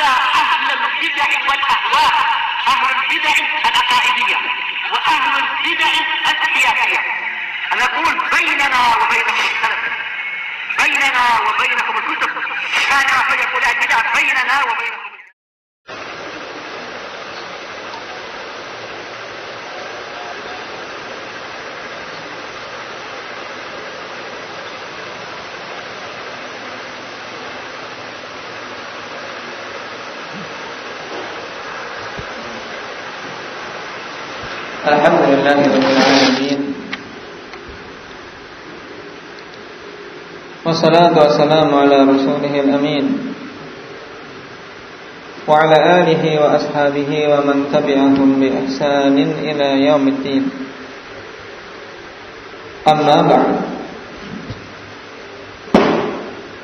على أهل البدع والأهواء، أهل البدع العقائدية وأهل البدع السياسية. أنا أقول بيننا وبينكم السلف، بيننا وبينكم الكتب، كان فيقول البدع بيننا وبينكم. Alhamdulillahirabbil alamin. Wassalatu wassalamu ala rasulihil amin wa ala alihi wa ashabihi wa man tabi'ahum bi ihsanin ila yaumiddin. Amma ba'd.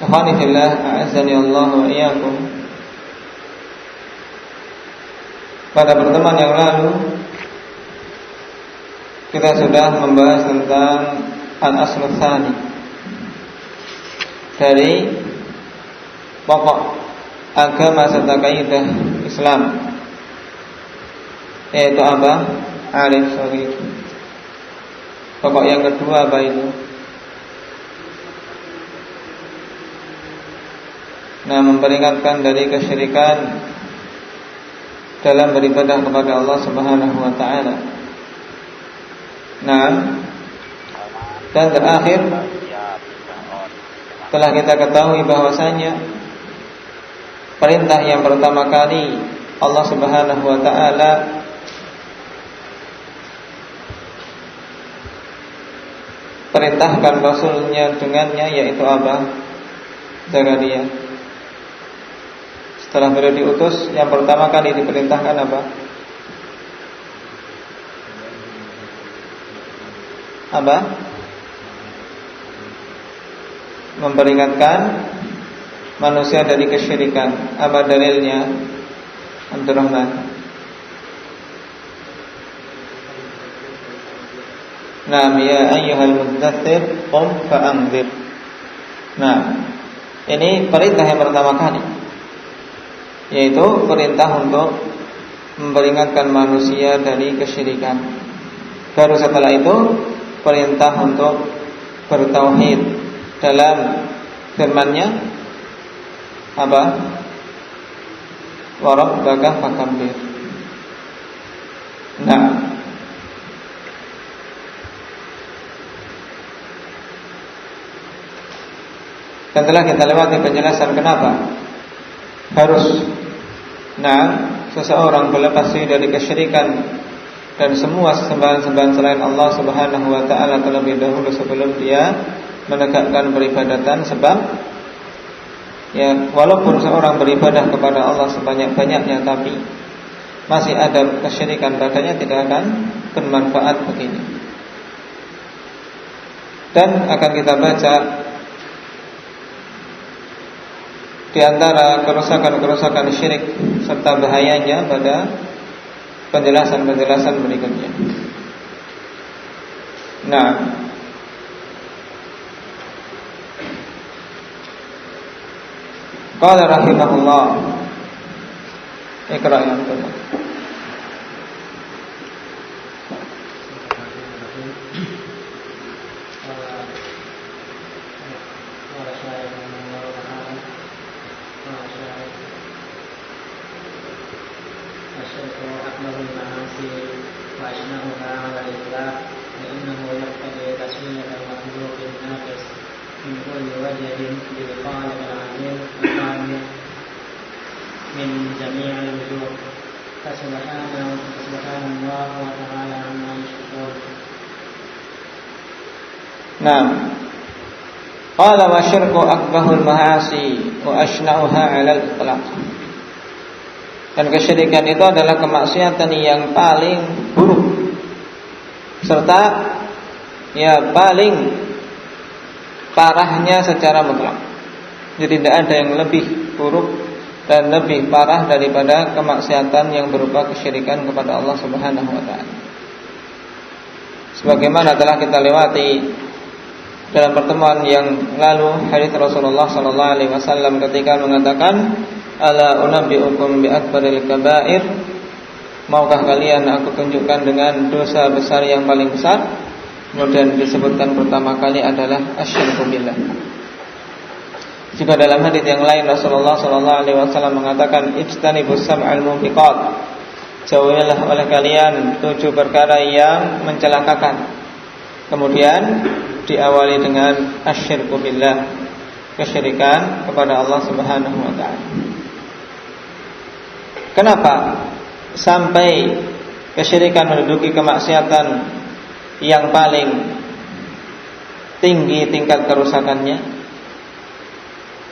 Ikhwani fillah, a'azzani Allah wa iyyakum. Pada pertemuan yang lalu kita sudah membahas tentang al-aslu tsani dari pokok agama serta kaidah Islam, yaitu apa? Alif shahid. Pokok yang kedua apa itu? Nah, memperingatkan dari kesyirikan dalam beribadah kepada Allah Subhanahu wa taala. Nah, dan terakhir telah kita ketahui bahwasanya perintah yang pertama kali Allah Subhanahu wa taala perintahkan Rasulnya dengannya, yaitu apa? Zakaria. Setelah beliau diutus, yang pertama kali diperintahkan apa? Apa? Memperingatkan manusia dari kesyirikan. Apa dalilnya? Abdurrahman. Naam, ya ayyuhal mudzatsir qum fa'anzir. Nah, ini perintah yang pertama kali, yaitu perintah untuk memperingatkan manusia dari kesyirikan. Baru setelah itu perintah untuk bertauhid dalam firman-Nya apa? Wa rabbaka fakabbir. Nah, setelah kita lewati penjelasan kenapa harus seseorang berlepas diri dari kesyirikan dan semua sembahan-sembahan selain Allah Subhanahu wa taala terlebih dahulu sebelum dia menegakkan peribadatan. Sebab ya, walaupun seorang beribadah kepada Allah sebanyak-banyaknya, tapi masih ada kesyirikan padanya, tidak akan bermanfaat begini. Dan akan kita baca di antara kerusakan-kerusakan syirik serta bahayanya pada penjelasan-penjelasan berikutnya. Nah, qala rahimahullah, Iqra ya Allah. Nah, qala wa syirku akbahul mahasi wa ashna'uha 'alal itlaq. Dan kesyirikan itu adalah kemaksiatan yang paling buruk serta ya paling parahnya secara mutlak. Jadi tidak ada yang lebih buruk dan lebih parah daripada kemaksiatan yang berupa kesyirikan kepada Allah Subhanahu wa taala. Sebagaimana telah kita lewati dalam pertemuan yang lalu, hadis Rasulullah sallallahu alaihi wasallam ketika mengatakan Ala unabbi'ukum bi akbaril kaba'ir, maukah kalian aku tunjukkan dengan dosa besar yang paling besar? Kemudian disebutkan pertama kali adalah asyirku billah. Jika dalam hadits yang lain Rasulullah SAW mengatakan ijtanibus sab'al mubiqat, jauhilah oleh kalian 7 perkara yang mencelakakan. Kemudian diawali dengan asyirku billah, kesyirikan kepada Allah Subhanahu wa taala. Kenapa sampai kesyirikan menduduki kemaksiatan yang paling tinggi tingkat kerusakannya?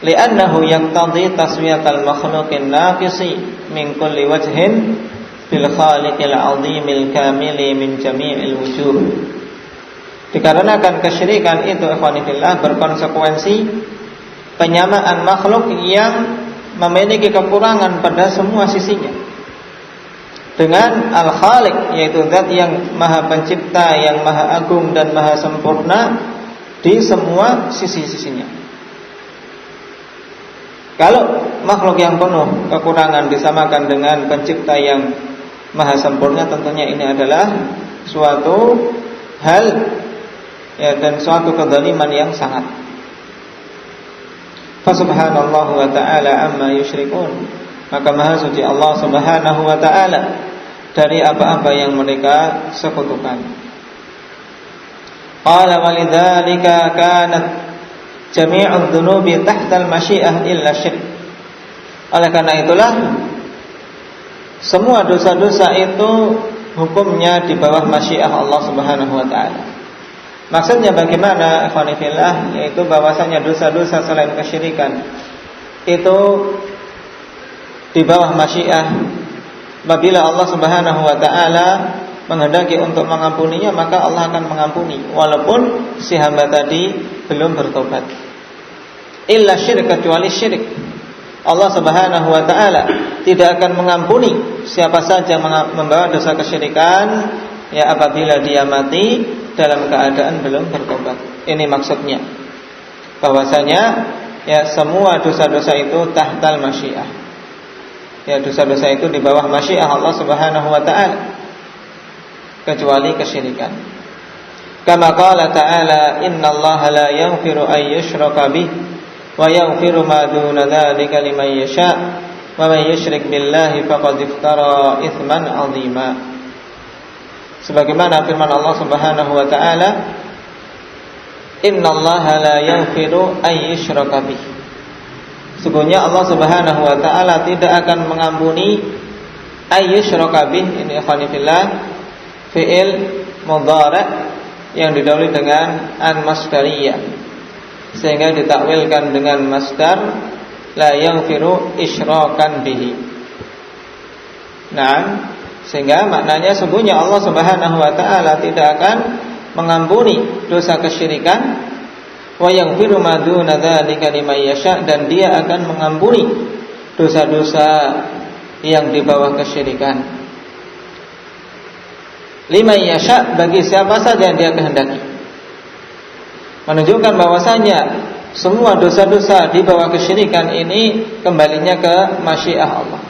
Li'annahu yaqtadi taswiyatal makhluqin naqisi min kulli wajhin bil khaliqil 'azimil kamili min jami'il wujuh. Dikarenakan kesyirikan itu ikhwanillah berkonsekuensi penyamaan makhluk yang memiliki kekurangan pada semua sisinya dengan Al-Khaliq, yaitu zat yang maha pencipta, yang maha agung dan maha sempurna di semua sisi-sisinya. Kalau makhluk yang penuh kekurangan disamakan dengan pencipta yang maha sempurna, tentunya ini adalah suatu hal dan suatu kezaliman yang sangat. Fasubhanallahu wa ta'ala amma yusyrikun, maka maha suci Allah Subhanahu wa ta'ala dari apa-apa yang mereka sekutukan. Qala walidzalika kanat jami'udz dzunubi tahtal masyiah illa syirk. Oleh karena itulah semua dosa-dosa itu hukumnya di bawah masyiah Allah Subhanahu wa ta'ala. Maksudnya bagaimana ikhwanifillah? Yaitu bahwasanya dosa-dosa selain kesyirikan itu di bawah masyiah. Apabila Allah Subhanahu wa taala menghendaki untuk mengampuninya, maka Allah akan mengampuni walaupun si hamba tadi belum bertobat. Illa syirik, kecuali syirik. Allah Subhanahu wa taala tidak akan mengampuni siapa saja membawa dosa kesyirikan ya apabila dia mati dalam keadaan belum bertobat. Ini maksudnya bahwasanya ya semua dosa-dosa itu tahtal masyiah. Ya dosa-dosa itu di bawah masyiah Allah Subhanahu wa taala kecuali kesyirikan. Kama qala ta'ala innallaha la yaghfiru ay yushraka bih wa yaghfiru ma duna dzalika liman yasha wa man yusyrik billahi faqad iftara itsman 'azima. Sebagaimana firman Allah Subhanahu wa taala, innallaha la yaghfiru ay yushraka bih. Sesungguhnya Allah Subhanahu wa taala tidak akan mengampuni ay yushraka bih. Ini ikhwani fillah fi'il mudhari' yang didahului dengan an-masdariyah, sehingga ditakwilkan dengan masdar la yaghfiru isyrakan bihi. Nah, sehingga maknanya sesungguhnya Allah Subhanahu wa taala tidak akan mengampuni dosa kesyirikan, wa yaghfiru ma duna dzalika liman yasha, dan dia akan mengampuni dosa-dosa yang di bawah kesyirikan. Liman yasha, bagi siapa saja yang dia kehendaki. Menunjukkan bahwasanya semua dosa-dosa di bawah kesyirikan ini kembalinya ke masyiah Allah.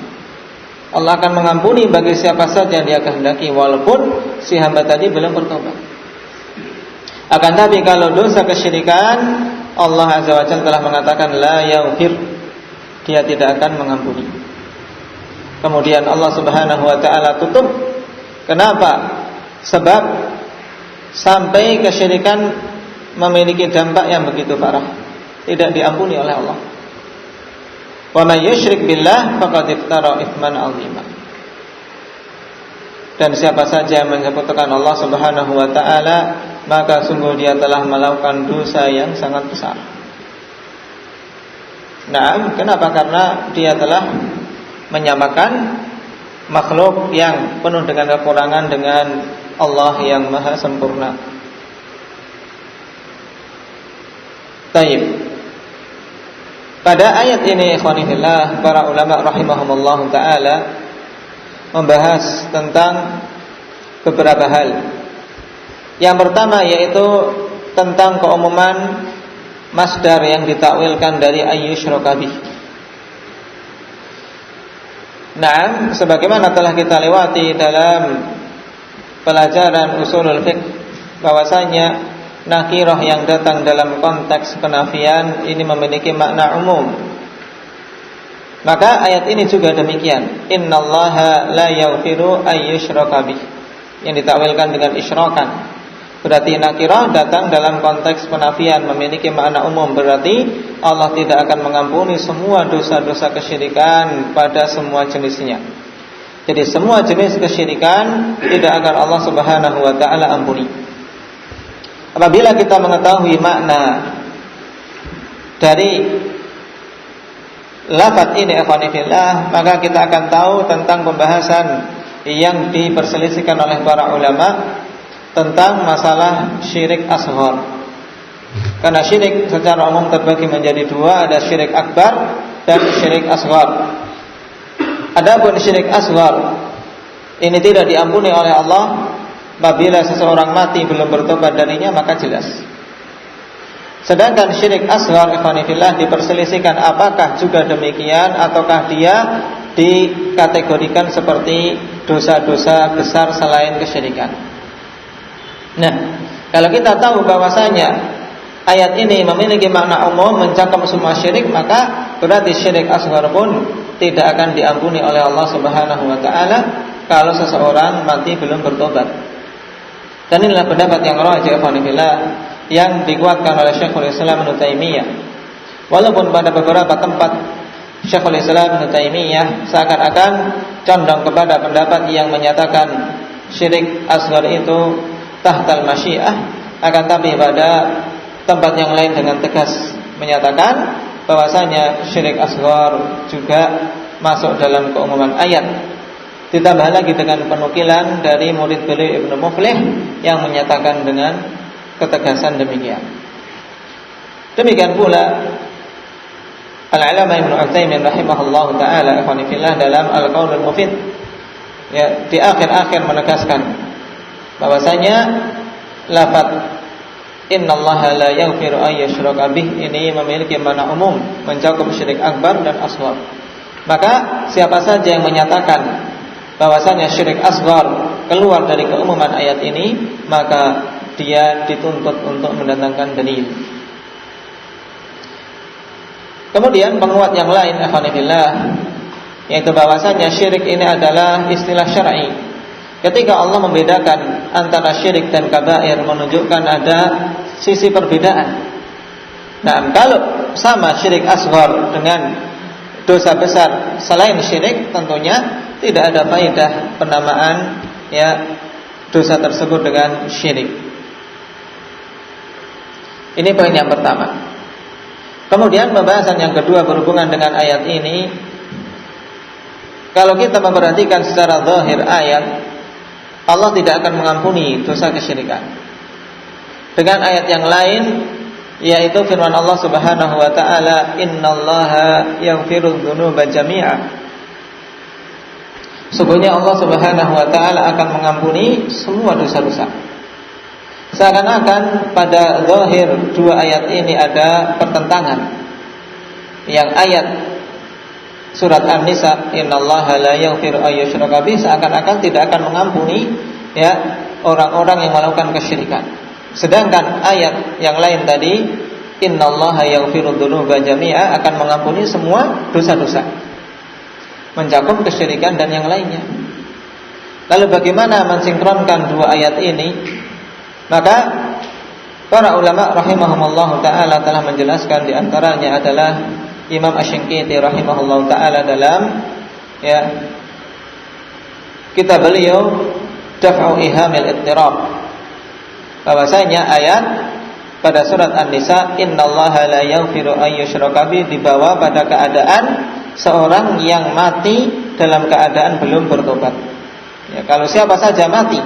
Allah akan mengampuni bagi siapa saja yang dia kehendaki walaupun si hamba tadi belum bertobat. Akan tapi kalau dosa kesyirikan, Allah Azza wa Jalla telah mengatakan la yaghfir, dia tidak akan mengampuni. Kemudian Allah Subhanahu wa taala tutup. Kenapa? Sebab sampai kesyirikan memiliki dampak yang begitu parah, tidak diampuni oleh Allah. Wa may yusyrik billah faqad iftara itsman 'azima. Dan siapa saja yang menyekutukan Allah Subhanahu wa taala, maka sungguh dia telah melakukan dosa yang sangat besar. Nah, kenapa? Karena dia telah menyamakan makhluk yang penuh dengan kekurangan dengan Allah yang maha sempurna. Baik. Pada ayat ini ikhwanillah, para ulama rahimahumullah taala membahas tentang beberapa hal. Yang pertama yaitu tentang keumuman masdar yang ditakwilkan dari ayyusyraka bih. Nah, sebagaimana telah kita lewati dalam pelajaran usulul fiqh, bahwasanya nakirah yang datang dalam konteks penafian ini memiliki makna umum. Maka ayat ini juga demikian. Innallaha la yaghfiru ay yushraka bih, yang ditakwilkan dengan isyrakan. Berarti nakirah datang dalam konteks penafian, memiliki makna umum. Berarti Allah tidak akan mengampuni semua dosa-dosa kesyirikan pada semua jenisnya. Jadi semua jenis kesyirikan tidak akan Allah Subhanahu wa ta'ala ampuni. Apabila kita mengetahui makna dari lafaz ini, ikhwani fillah, maka kita akan tahu tentang pembahasan yang diperselisihkan oleh para ulama tentang masalah syirik asghar. Karena syirik secara umum terbagi menjadi dua, ada syirik akbar dan syirik asghar. Adapun syirik asghar ini tidak diampuni oleh Allah apabila seseorang mati belum bertobat darinya, maka jelas. Sedangkan syirik asghar, ikhwani fillah, diperselisihkan apakah juga demikian ataukah dia dikategorikan seperti dosa-dosa besar selain kesyirikan. Nah, kalau kita tahu bahwasanya ayat ini memiliki makna umum mencakup semua syirik, maka berarti syirik asghar pun tidak akan diampuni oleh Allah Subhanahu wa ta'ala kalau seseorang mati belum bertobat. Dan inilah pendapat yang rajih, yang dikuatkan oleh Syekhul Islam Ibnu Taimiyah. Walaupun pada beberapa tempat Syekhul Islam Ibnu Taimiyah seakan-akan condong kepada pendapat yang menyatakan syirik asghar itu tahtal masyiah, akan tapi pada tempat yang lain dengan tegas menyatakan bahwasanya syirik asghar juga masuk dalam keumuman ayat. Ditambah lagi dengan penukilan dari murid beliau Ibnu Muflih yang menyatakan dengan ketegasan demikian. Demikian pula Al-Alama Ibnu Utsaimin rahimahullahu taala, ikhwan fillah, dalam Al-Qaulul Mufid, ya, di akhir-akhir menegaskan bahwasanya lafaz innallaha la yaghfiru ay yushraka bih ini memiliki makna umum, mencakup syirik akbar dan asghar. Maka siapa saja yang menyatakan bahwasanya syirik asghar keluar dari keumuman ayat ini, maka dia dituntut untuk mendatangkan dalil. Kemudian penguat yang lain, alhamdulillah, yaitu bahwasanya syirik ini adalah istilah syar'i. Ketika Allah membedakan antara syirik dan kabair, menunjukkan ada sisi perbedaan. Nah, kalau sama syirik asghar dengan dosa besar selain syirik, tentunya tidak ada faedah penamaan, ya, dosa tersebut dengan syirik. Ini poin yang pertama. Kemudian pembahasan yang kedua berhubungan dengan ayat ini. Kalau kita memperhatikan secara zahir ayat, Allah tidak akan mengampuni dosa kesyirikan. Dengan ayat yang lain, yaitu firman Allah Subhanahu wa ta'ala, innallaha yaghfiru dzunuba jami'a. Sesungguhnya Allah Subhanahu wa ta'ala akan mengampuni semua dosa-dosa. Seakan-akan pada zahir dua ayat ini ada pertentangan. Yang ayat surat An-Nisa, innallaha la yaghfiru ay yushraka bih, seakan-akan tidak akan mengampuni, ya, orang-orang yang melakukan kesyirikan. Sedangkan ayat yang lain tadi, innallaha yaghfiru dzunuba jami'a, akan mengampuni semua dosa-dosa, mencakup kesyirikan dan yang lainnya. Lalu bagaimana mensinkronkan dua ayat ini? Maka para ulama rahimahumullah ta'ala telah menjelaskan, di antaranya adalah Imam Asy-Syanqiti rahimahullah ta'ala dalam, ya, kitab beliau Daf'u Ihamil Ittirab, bahwasanya ayat pada surat An-Nisa, innallaha la yaghfiru ay yushraka bih, dibawa pada keadaan seorang yang mati dalam keadaan belum bertobat. Ya, kalau siapa saja mati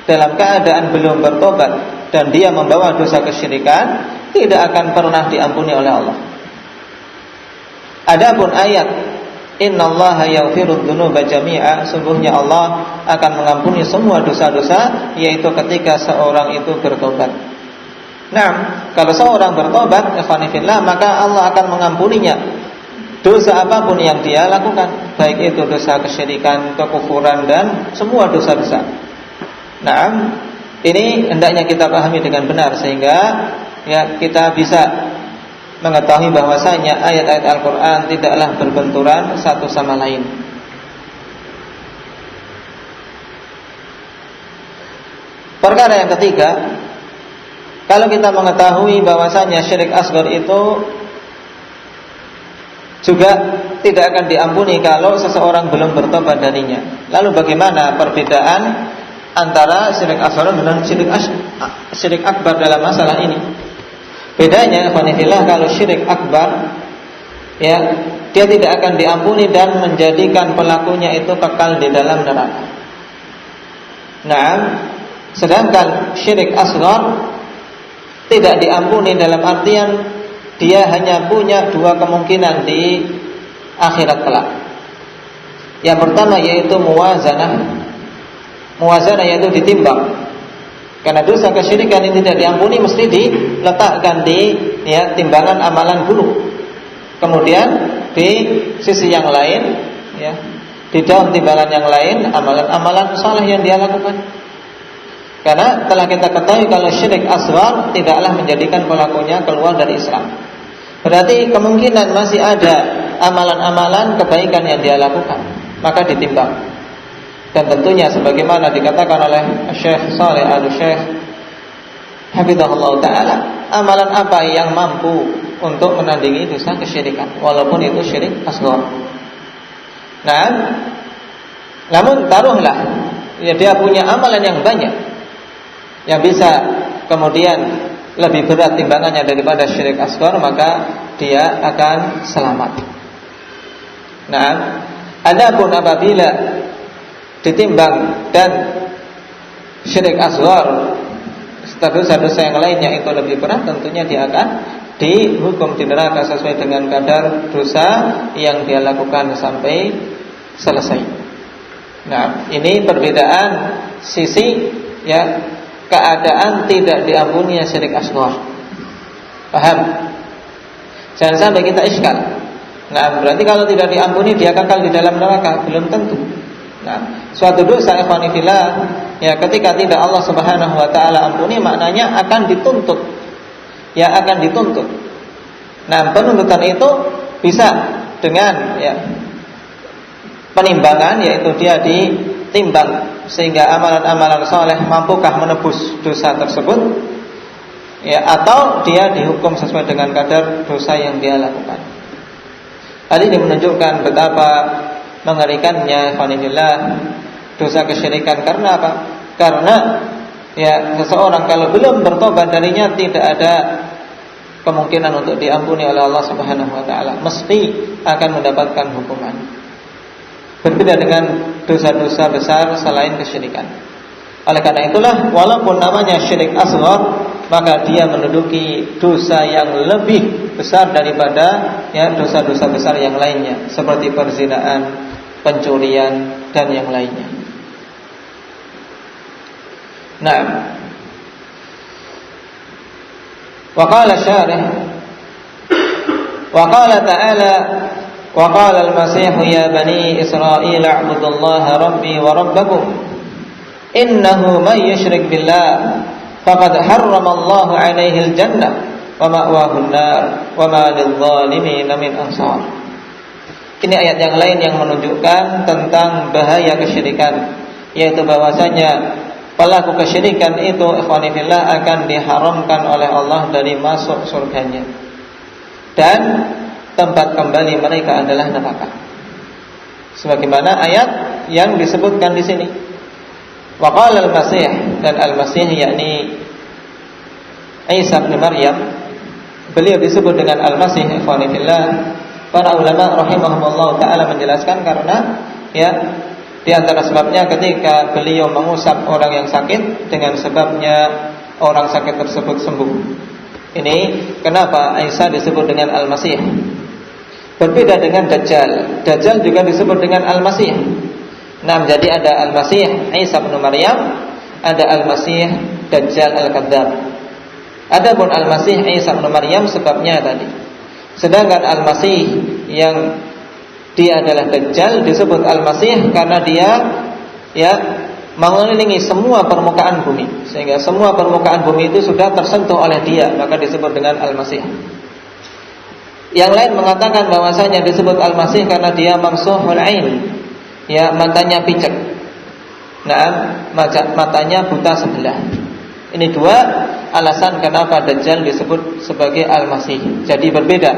dalam keadaan belum bertobat dan dia membawa dosa kesyirikan, tidak akan pernah diampuni oleh Allah. Adapun ayat innallaha yaghfiru dzunuba jami'a, sungguhnya Allah akan mengampuni semua dosa-dosa, yaitu ketika seorang itu bertobat. Nah, kalau seorang bertobat, ikhwan fillah, maka Allah akan mengampuninya dosa apapun yang dia lakukan, baik itu dosa kesyirikan, kekufuran, dan semua dosa besar. Nah, ini hendaknya kita pahami dengan benar sehingga ya kita bisa mengetahui bahwasanya ayat-ayat Al-Quran tidaklah berbenturan satu sama lain. Perkara yang ketiga, kalau kita mengetahui bahwasanya syirik asghar itu juga tidak akan diampuni kalau seseorang belum bertobat darinya. Lalu bagaimana perbedaan antara syirik asghar dengan syirik akbar dalam masalah ini? Bedanya, ikhwanillah, kalau syirik akbar, ya, dia tidak akan diampuni dan menjadikan pelakunya itu kekal di dalam neraka. Nah, sedangkan syirik asghar tidak diampuni dalam artian dia hanya punya dua kemungkinan di akhirat kelak. Yang pertama yaitu muwazanah. Muwazanah yaitu ditimbang. Karena dosa kesyirikan yang tidak diampuni mesti diletakkan di timbangan amalan buruk. Kemudian di sisi yang lain, ya, di dalam timbangan yang lain amalan-amalan saleh yang dia lakukan. Karena telah kita ketahui kalau syirik asghar tidaklah menjadikan pelakunya keluar dari Islam. Berarti kemungkinan masih ada amalan-amalan kebaikan yang dia lakukan, maka ditimbang. Dan tentunya sebagaimana dikatakan oleh Syekh Saleh Al-Syekh hafizahullah ta'ala, amalan apa yang mampu untuk menandingi dosa kesyirikan walaupun itu syirik asghar. Nah, namun taruhlah ya dia punya amalan yang banyak yang bisa kemudian lebih berat timbangannya daripada syirik asghar, maka dia akan selamat. Nah, adapun apabila ditimbang dan syirik asghar dosa-dosa yang lainnya itu lebih berat, tentunya dia akan dihukum di neraka sesuai dengan kadar dosa yang dia lakukan sampai selesai. Nah, ini perbedaan sisi ya keadaan tidak diampuni syirik asghar. Paham? Jangan sampai kita iskal. Nah, berarti kalau tidak diampuni dia kekal di dalam neraka, belum tentu. Nah, suatu dosa ikhwani fillah ya ketika tidak Allah Subhanahu wa taala ampuni, maknanya akan dituntut. Ya, akan dituntut. Nah, penuntutan itu bisa dengan ya penimbangan, yaitu dia ditimbang sehingga amalan-amalan saleh mampukah menebus dosa tersebut, ya, atau dia dihukum sesuai dengan kadar dosa yang dia lakukan. Hal ini menunjukkan betapa mengerikannya ikhwanillah dosa kesyirikan. Karena apa? Karena ya seseorang kalau belum bertobat darinya tidak ada kemungkinan untuk diampuni oleh Allah Subhanahu wa taala, mesti akan mendapatkan hukuman. Berbeda dengan dosa-dosa besar selain kesyirikan. Oleh karena itulah walaupun namanya syirik asghar, maka dia menduduki dosa yang lebih besar daripada ya dosa-dosa besar yang lainnya, seperti perzinaan, pencurian, dan yang lainnya. Nah, wa qala syarih wa qala ta'ala wa qala al-masih ya bani Israil a'budullaha rabbi wa rabbakum innahu man yushrik billah faqad harramallahu 'alaihi al-jannah wa ma'wahu an-nar wa ma lidh-dhalimin min ansar. Ini ayat yang lain yang menunjukkan tentang bahaya kesyirikan, yaitu bahwasanya pelaku kesyirikan itu ikhwani fillah akan diharamkan oleh Allah dari masuk surganya, dan tempat kembali mereka adalah neraka. Sebagaimana ayat yang disebutkan di sini. Wa qala al-Masih, dan al-Masih yakni Isa bin Maryam, beliau disebut dengan al-Masih ikhwani fillah. Para ulama rahimahumullah ta'ala menjelaskan karena ya di antara sebabnya ketika beliau mengusap orang yang sakit, dengan sebabnya orang sakit tersebut sembuh. Ini kenapa Isa disebut dengan Al-Masih. Berbeda dengan Dajjal. Dajjal juga disebut dengan Al-Masih. Nah, jadi ada Al-Masih Isa bin Maryam, ada Al-Masih Dajjal Al-Kadzdzab. Adapun Al-Masih Isa bin Maryam sebabnya tadi. Sedangkan Al-Masih yang dia adalah Dajjal disebut Al-Masih karena dia mengelilingi semua permukaan bumi, sehingga semua permukaan bumi itu sudah tersentuh oleh dia, maka disebut dengan Al-Masih. Yang lain mengatakan bahwasanya disebut Al-Masih karena dia mamsuhul ain, matanya picek. Matanya buta sebelah. Ini dua alasan kenapa Dajjal disebut sebagai Al-Masih. Jadi berbeda.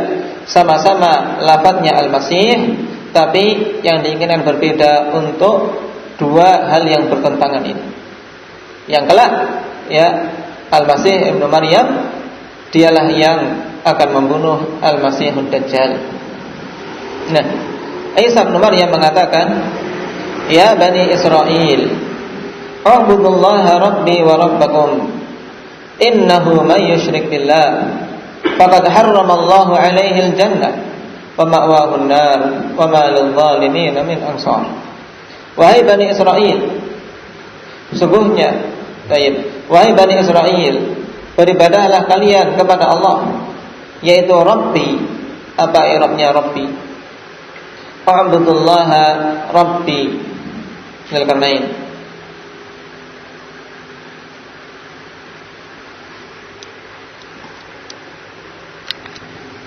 Sama-sama lafadznya Al-Masih, tapi yang diinginkan berbeda untuk dua hal yang bertentangan ini. Yang kelak Al-Masih Ibnu Maryam dialah yang akan membunuh Al-Masihud Dajjal. Nah, Isa Ibnu Maryam mengatakan, "Ya Bani Israil, u'budullaha rabbi wa rabbakum. Innahu man yusyrik billah faqad harramallahu 'alaihi al-jannah wa ma'wahu an-nar wa ma lil-zalimin min ansar." Wahai Bani Israil, sesungguhnya wahai Bani Israil, beribadahlah kalian kepada Allah, yaitu Rabbi. Apa i'rabnya Rabbi? A'budullaha Rabbi Dzulkarnain.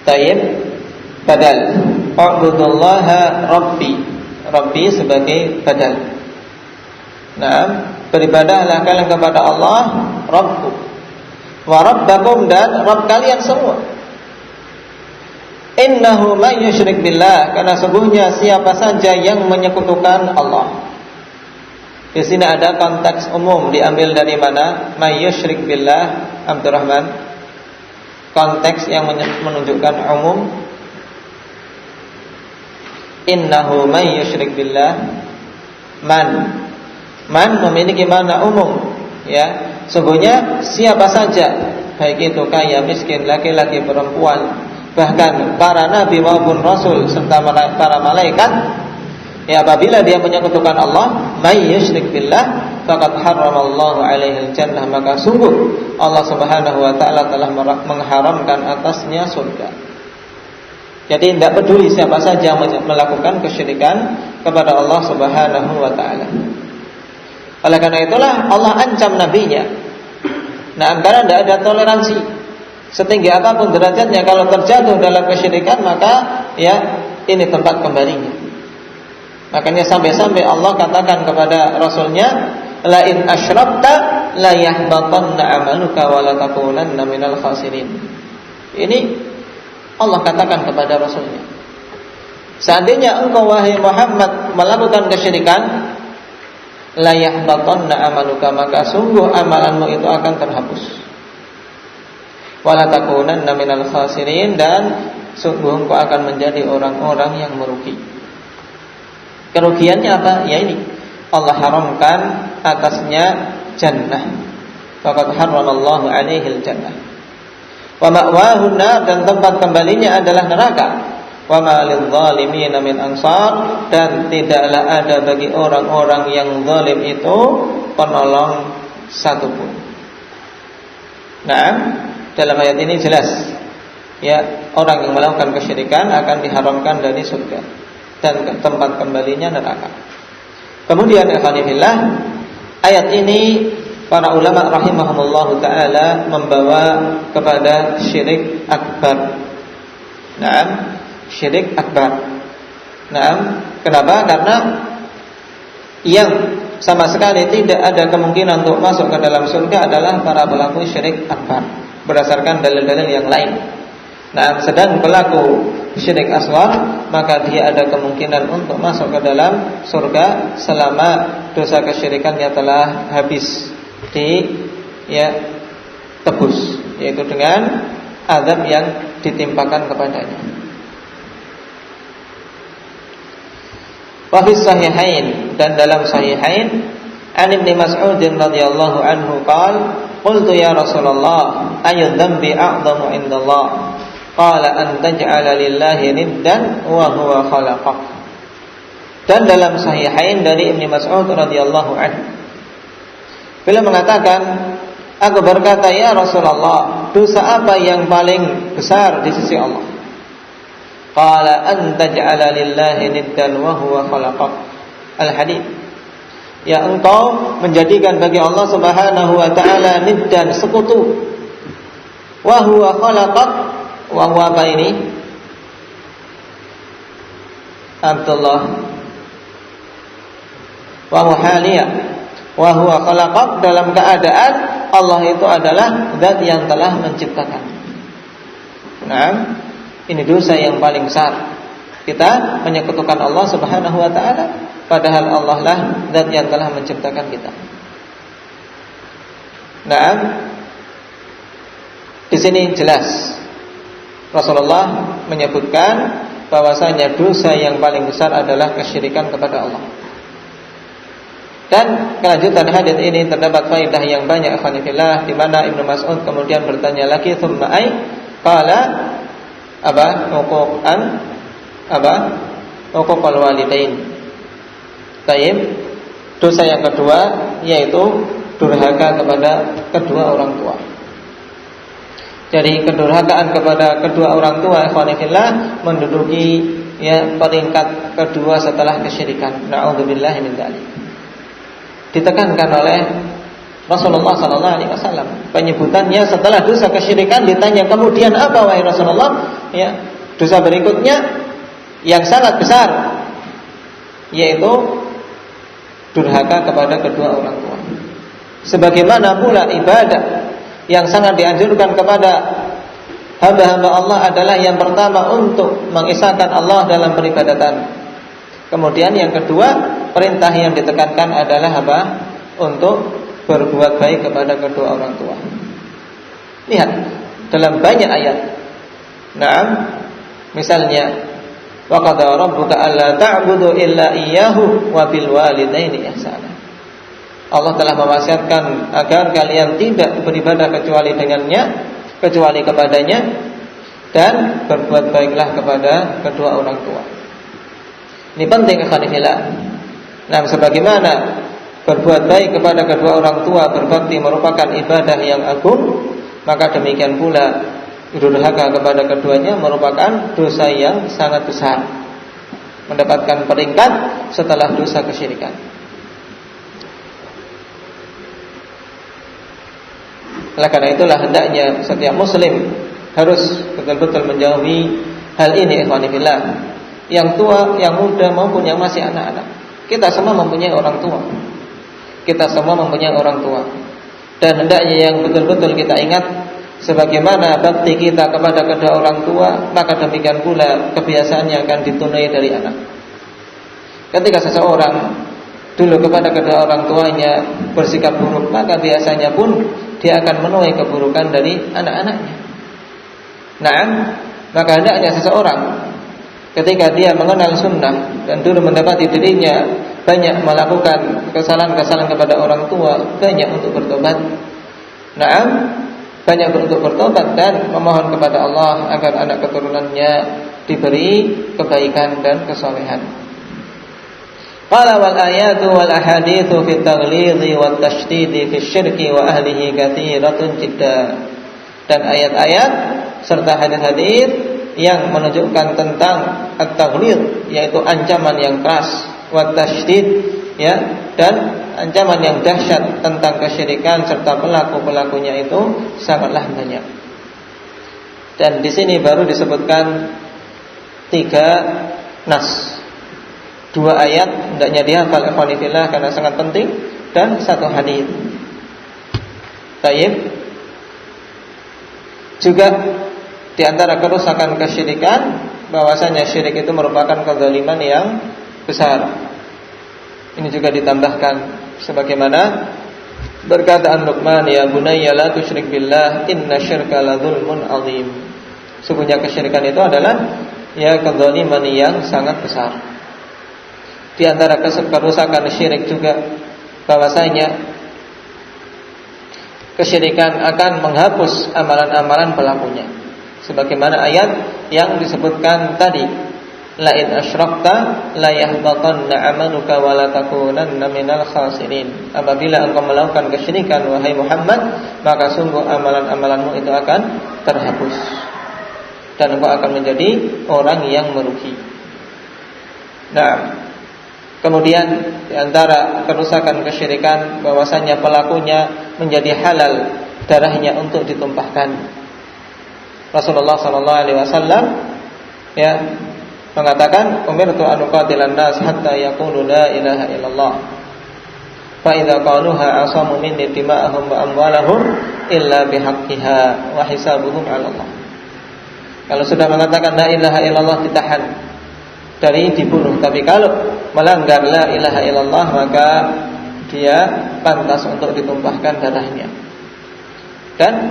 Tayyib badal. A'budullaha Rabbi. Rabbi sebagai badal. Beribadahlah kalian kepada Allah Rabbu wa Rabbakum, dan Rabb kalian semua. Innahu man yusyrik billah, karena sungguhnya siapa saja yang menyekutukan Allah. Di sini ada konteks umum, diambil dari mana? Man yusyrik billah, Abdurrahman. Konteks yang menunjukkan umum. Innahu man yusyrik billah, man memiliki makna umum, sungguhnya siapa saja, baik itu kaya, miskin, laki-laki, perempuan, bahkan para nabi maupun rasul serta para malaikat, apabila dia menyekutukan Allah, may yusyrik billah faqad harramallahu 'alaihi al-jannah, maka sungguh Allah Subhanahu wa taala telah mengharamkan atasnya surga. Jadi tidak peduli siapa saja melakukan kesyirikan kepada Allah Subhanahu wa taala. Oleh karena itulah Allah ancam nabinya. Karena tidak ada toleransi. Setinggi apapun derajatnya, kalau terjatuh dalam kesyirikan, maka ini tempat kembalinya. Makanya sampai-sampai Allah katakan kepada Rasulnya, la in asyrakta la yahbatanna 'amaluka wa la takunanna minal khasirin. Ini Allah katakan kepada Rasulnya, seandainya engkau wahai Muhammad melakukan kesyirikan, la yahbatanna amaluka, maka sungguh amalanmu itu akan terhapus. Wala takunanna minal khasirin, dan sungguh engkau akan menjadi orang-orang yang merugi. Kerugiannya apa? Ini Allah haramkan atasnya jannah. Faqad harramallahu 'alaihi al-jannah. Wa ma'wahu an-nar, dan tempat kembalinya adalah neraka. Wa ma lil-zalimin min ansar, dan tidaklah ada bagi orang-orang yang zalim itu penolong satupun. Dalam ayat ini jelas, orang yang melakukan kesyirikan akan diharamkan dari surga dan tempat kembalinya neraka. Kemudian ikhwanillah, ayat ini para ulama rahimahumullah ta'ala membawa kepada syirik akbar. Syirik akbar. Kenapa? Karena yang sama sekali tidak ada kemungkinan untuk masuk ke dalam surga adalah para pelaku syirik akbar, berdasarkan dalil-dalil yang lain. Sedang pelaku syirik asghar, maka dia ada kemungkinan untuk masuk ke dalam surga selama dosa kesyirikannya telah habis tebus, yaitu dengan azab yang ditimpakan kepadanya. Wa fi sahihain, dan dalam sahihain, an Ibnu Mas'ud radhiyallahu anhu qala, qultu ya Rasulullah, ayyu dhanbi a'dhamu indallah? Qala an taj'ala lillahi niddan wa huwa khalaqak. Dan dalam sahihain dari Ibnu Mas'ud radhiyallahu anhu, beliau mengatakan, aku berkata, ya Rasulullah, dosa apa yang paling besar di sisi Allah? Qala anta ja'ala lillahi niddan wa huwa khalaqak. Al-hadits. Ya, engkau menjadikan bagi Allah Subhanahu wa taala niddan, sekutu. Wa huwa khalaqak, wa huwa apa ini? Abdullah. Wa muhaliya. Wa huwa khalaqak, dalam keadaan Allah itu adalah zat yang telah menciptakan. Nah, ini dosa yang paling besar. Kita menyekutukan Allah Subhanahu wa taala, padahal Allah lah zat yang telah menciptakan kita. Nah, di sini jelas Rasulullah menyebutkan bahwasanya dosa yang paling besar adalah kesyirikan kepada Allah. Dan kelanjutan hadis ini terdapat faedah yang banyak, ikhwanillah, di mana Ibnu Mas'ud kemudian bertanya lagi, "Tsumma ai?" Qala apa? Uququl walidain. Baik. Dosa yang kedua yaitu durhaka kepada kedua orang tua. Jadi kedurhakaan kepada kedua orang tua, ikhwanillah, menduduki peringkat kedua setelah kesyirikan. Na'udzubillahi min dzalik. Ditekankan oleh Rasulullah sallallahu alaihi wasallam. Penyebutannya setelah dosa kesyirikan, ditanya kemudian apa wahai Rasulullah? Dosa berikutnya yang sangat besar, yaitu durhaka kepada kedua orang tua. Sebagaimana pula ibadah yang sangat dianjurkan kepada hamba-hamba Allah adalah yang pertama untuk mengisahkan Allah dalam peribadatan. Kemudian yang kedua, perintah yang ditekankan adalah apa? Untuk berbuat baik kepada kedua orang tua. Lihat dalam banyak ayat. Naam, misalnya wa qadara rabbuka alla ta'budu illa iyyahu wa bil walidaini ihsana. Allah telah mewasiatkan agar kalian tidak beribadah kecuali dengannya, kecuali kepadanya, dan berbuat baiklah kepada kedua orang tua. Ini penting, ikhwanillah. Nah, sebagaimana berbuat baik kepada kedua orang tua, berbakti merupakan ibadah yang agung, maka demikian pula durhaka kepada keduanya merupakan dosa yang sangat besar, mendapatkan peringkat setelah dosa kesyirikan. Oleh karena itulah hendaknya setiap muslim harus betul-betul menjauhi hal ini, ikhwanillah. Yang tua, yang muda maupun yang masih anak-anak, kita semua mempunyai orang tua. Kita semua mempunyai orang tua. Dan hendaknya yang betul-betul kita ingat, sebagaimana bakti kita kepada kedua orang tua, maka demikian pula kebiasaannya akan ditunai dari anak. Ketika seseorang dulu kepada kedua orang tuanya bersikap buruk, maka biasanya pun dia akan menuai keburukan dari anak-anaknya. Nah, maka hendaknya seseorang ketika dia mengenal sunnah dan dulu mendapati dirinya banyak melakukan kesalahan-kesalahan kepada orang tua, banyak untuk bertobat. Naam, banyak untuk bertobat dan memohon kepada Allah agar anak keturunannya diberi kebaikan dan kesolehan. Qala wal ayatu wal ahaditsu fi at-taghlidhi wat tashdidi fi syirki wa ahlihi katsiratun jiddan. Dan ayat-ayat serta hadis-hadis yang menunjukkan tentang at-taghlidh, yaitu ancaman yang keras, wat tashdid, dan ancaman yang dahsyat tentang kesyirikan serta pelaku-pelakunya itu sangatlah banyak. Dan di sini baru disebutkan 3 nas. 2 ayat hendaknya dihafal ikhwanillah karena sangat penting, dan 1 hadis. Baik. Juga di antara kerusakan kesyirikan, bahwasanya syirik itu merupakan kezaliman yang besar. Ini juga ditambahkan sebagaimana berkataan Luqman, ya bunayya la tusyrik billah inna syirka la dzulmun adzim. Sesungguhnya kesyirikan itu adalah kezaliman yang sangat besar. Di antara kerusakan syirik juga bahwasanya kesyirikan akan menghapus amalan-amalan pelakunya. Sebagaimana ayat yang disebutkan tadi, la in asyrakta la yahbatanna 'amaluka wa la takunanna minal khasirin. Apabila engkau melakukan kesyirikan wahai Muhammad, maka sungguh amalan-amalanmu itu akan terhapus. dan engkau akan menjadi orang yang merugi. Nah, kemudian di antara kerusakan kesyirikan bahwasanya pelakunya menjadi halal darahnya untuk ditumpahkan. Rasulullah sallallahu alaihi wasallam ya mengatakan, "Umirtu an uqatilan nas hatta yaqulu la ilaha illallah. Fa idza qaluha asamu minni dima'ahum wa amwalahum illa bihaqqiha wa hisabuhum 'ala Allah." Kalau sudah mengatakan la ilaha illallah ditahan dari dibunuh, tapi kalau melanggar la ilaha illallah maka dia pantas untuk ditumpahkan darahnya. Dan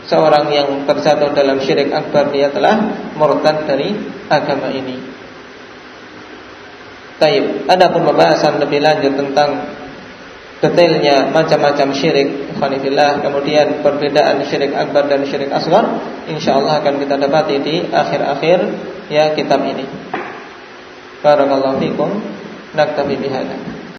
seorang yang terjatuh dalam syirik akbar, dia telah murtad dari agama ini. Baik, adapun pembahasan lebih lanjut tentang detailnya macam-macam syirik, ikhwanillah, kemudian perbedaan syirik akbar dan syirik asghar, insyaallah akan kita dapati di akhir-akhir ya kitab ini. Barakallahu fikum, naktafi bihadza.